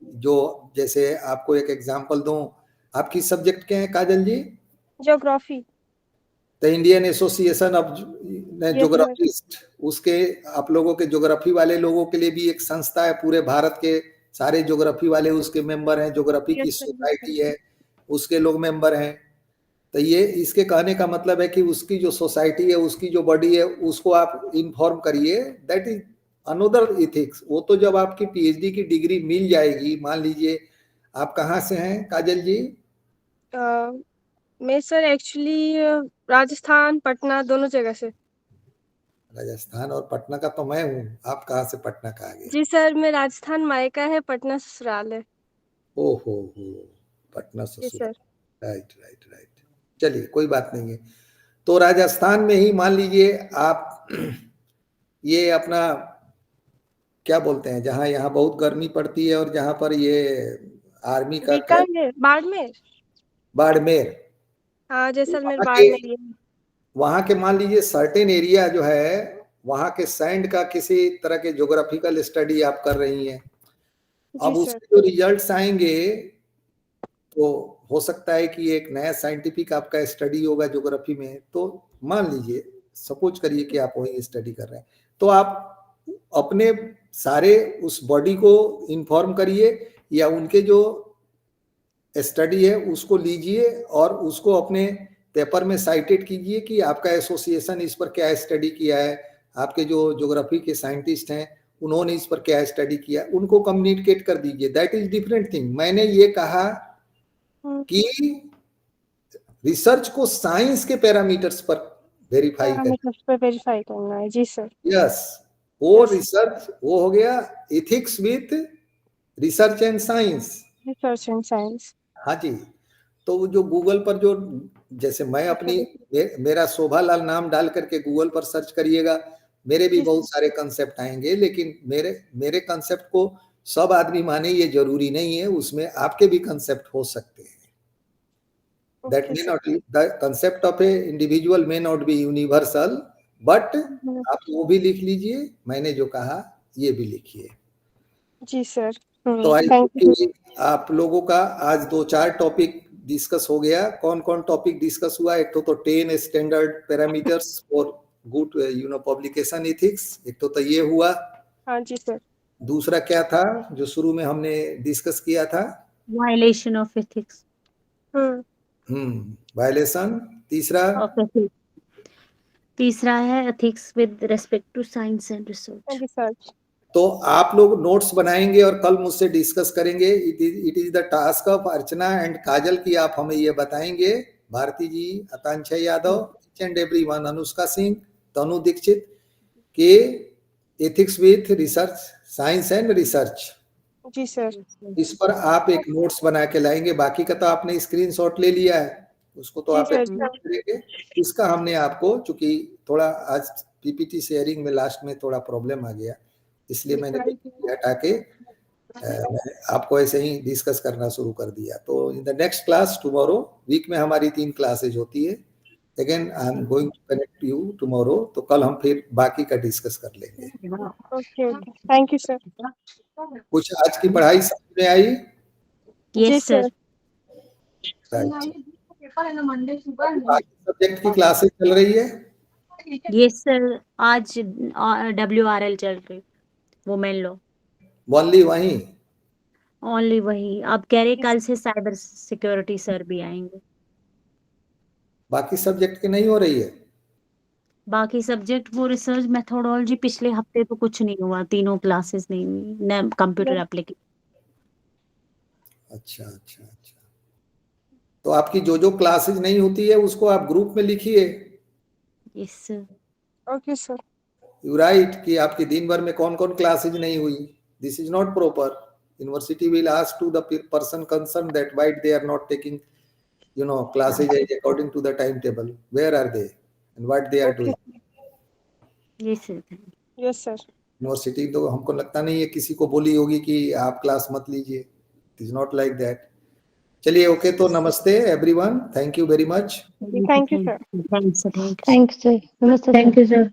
जो, जैसे आपको एक एग्जांपल दूं, आप किस सब्जेक्ट के हैं Kajal ji? Geography. The Indian association of geographist, उसके आप लोगों के ज्योग्राफी वाले लोगों के लिए भी एक संस्था है, पूरे भारत के सारे ज्योग्राफी वाले उसके मेंबर हैं। ज्योग्राफी की सोसाइटी है, उसके लोग मेंबर हैं। तो ये इसके कहने का मतलब है कि उसकी जो सोसाइटी है, उसकी जो बॉडी है, उसको आप इन्फॉर्म करिए। That is another ethics. वो तो जब आपकी पीएचडी की डिग्री मिल जाएगी, मान लीजिए आप कहाँ से हैं काजल जी? मैं सर एक्चुअली राजस्थान पटना दोनों जगह से। राजस्थान और पटना का तो मैं हूँ, आप कहाँ से पटना का आ गए? जी सर, मैं राजस्थान मायका है, पटना ससुराल है। ओहो हो, पटना जी ससुराल। सर। राइट राइट राइट, चलिए कोई बात नहीं है। तो राजस्थान में ही मान लीजिए आप ये अपना क्या बोलते हैं, जहाँ यहाँ बहुत गर्मी पड़ती है और जहाँ पर ये आर्मी का बीकानेर, बाड़मेर। बाड़मेर, हाँ जैसलमेर, वहाँ बाड़मेर ये। वहाँ के मान लीजिए सर्टेन एरिया जो है, वहाँ के सैंड का किसी तरह के ज्योग्राफिकल स्टडी आप कर रही हैं। अब जी सर। उसके जो रिजल्ट्स आएंगे तो हो सकता है कि एक नया साइंटिफिक आपका स्टडी होगा ज्योग्राफी में। तो मान लीजिए, सपोज करिए कि आप वही स्टडी कर रहे हैं, तो आप अपने सारे उस बॉडी को इन्फॉर्म करिए या उनके जो स्टडी है उसको लीजिए और उसको अपने पेपर में साइटेड कीजिए कि आपका एसोसिएशन इस पर क्या स्टडी किया है, आपके जो ज्योग्राफी के साइंटिस्ट हैं उन्होंने इस पर क्या स्टडी किया, उनको कम्युनिकेट कर दीजिए। That is different thing. मैंने ये कहा कि रिसर्च को साइंस के पैरामीटर्स पर वेरीफाई करें। पैरामीटर्स पे वेरीफाई करना है। जी सर। यस, वो रिसर्च वो हो गया ethics with research and science. Research and science. हाँ जी। तो वो जो गूगल पर जो, जैसे मैं अपनी मेरा शोभालाल नाम डाल करके गूगल पर सर्च करिएगा, मेरे भी बहुत सारे कंसेप्ट आएंगे, लेकिन मेरे कंसेप्ट को सब आदमी माने ये जरूरी नहीं है, उसमें आपके भी कंसेप्ट हो सकते हैं। That may not be, the concept of a individual may not be universal, but आप वो भी लिख लीजिए, मैंने जो कहा ये भी लिखिए। जी सर। तो आई थैंक यू। कि आप लोगों का आज 2-4 टॉपिक डिस्कस हो गया। कौन कौन टॉपिक डिस्कस हुआ? एक तो 10 standard parameters for good publication ethics, एक तो ये हुआ। हाँ जी सर। दूसरा क्या था जो शुरू में हमने डिस्कस किया था? Violation of ethics. वायलेशन। तीसरा ऑफ एथिक्स। तीसरा है ethics with respect to science and research. तो आप लोग नोट्स बनाएंगे और कल मुझसे डिस्कस करेंगे। It is the task of Archana and Kajal की आप हमें ये बताएंगे, Bharti ji, Akanksha Yadav, each and everyone, Anushka Singh, Tanu Dixit, के ethics with research, science and research. जी सर। इस पर आप एक नोट्स बना के लाएंगे। बाकी का तो आपने स्क्रीनशॉट ले लिया है, उसको तो आप करेंगे। इसका हमने आपको, चूंकि थोड़ा आज पीपीटी शेयरिंग में लास्ट में थोड़ा प्रॉब्लम आ गया, इसलिए मैंने हटा के आपको ऐसे ही डिस्कस करना शुरू कर दिया। तो in the next class tomorrow, week में हमारी 3 क्लासेज होती है। Again I am going to connect you tomorrow, तो कल हम फिर बाकी का डिस्कस कर लेंगे। Okay, thank you sir. कुछ आज की पढ़ाई समझ में आई? Yes sir. बाकी सब्जेक्ट की क्लासेस चल रही है? यस सर, आज WRL चल रही, वुमेन लॉ। ओनली वहीं? ओनली वही। अब कह रहे कल से साइबर सिक्योरिटी सर भी आएंगे। बाकी सब्जेक्ट की नहीं हो रही है? बाकी सब्जेक्ट वो रिसर्च मेथोडोलॉजी, पिछले हफ्ते तो कुछ नहीं हुआ, तीनों क्लासेस नहीं हुई, न कंप्यूटर एप्लीकेशन। अच्छा अच्छा अच्छा। तो आपकी जो क्लासेज नहीं होती है उसको आप ग्रुप में लिखिए। Yes sir. Okay sir. You right कि आपकी दिन भर में कौन कौन क्लासेज नहीं हुई। This is not proper. University will ask to the person concern that why they are not taking classes according to the timetable, where are they and what they are doing. Yes sir. Yes sir. University तो हमको लगता नहीं है किसी को बोली होगी कि आप क्लास मत लीजिए। It is not like that. चलिए ओके, तो नमस्ते everyone, thank you very much. Thank you sir. Thanks sir. Thank you sir. नमस्ते। Thank you sir.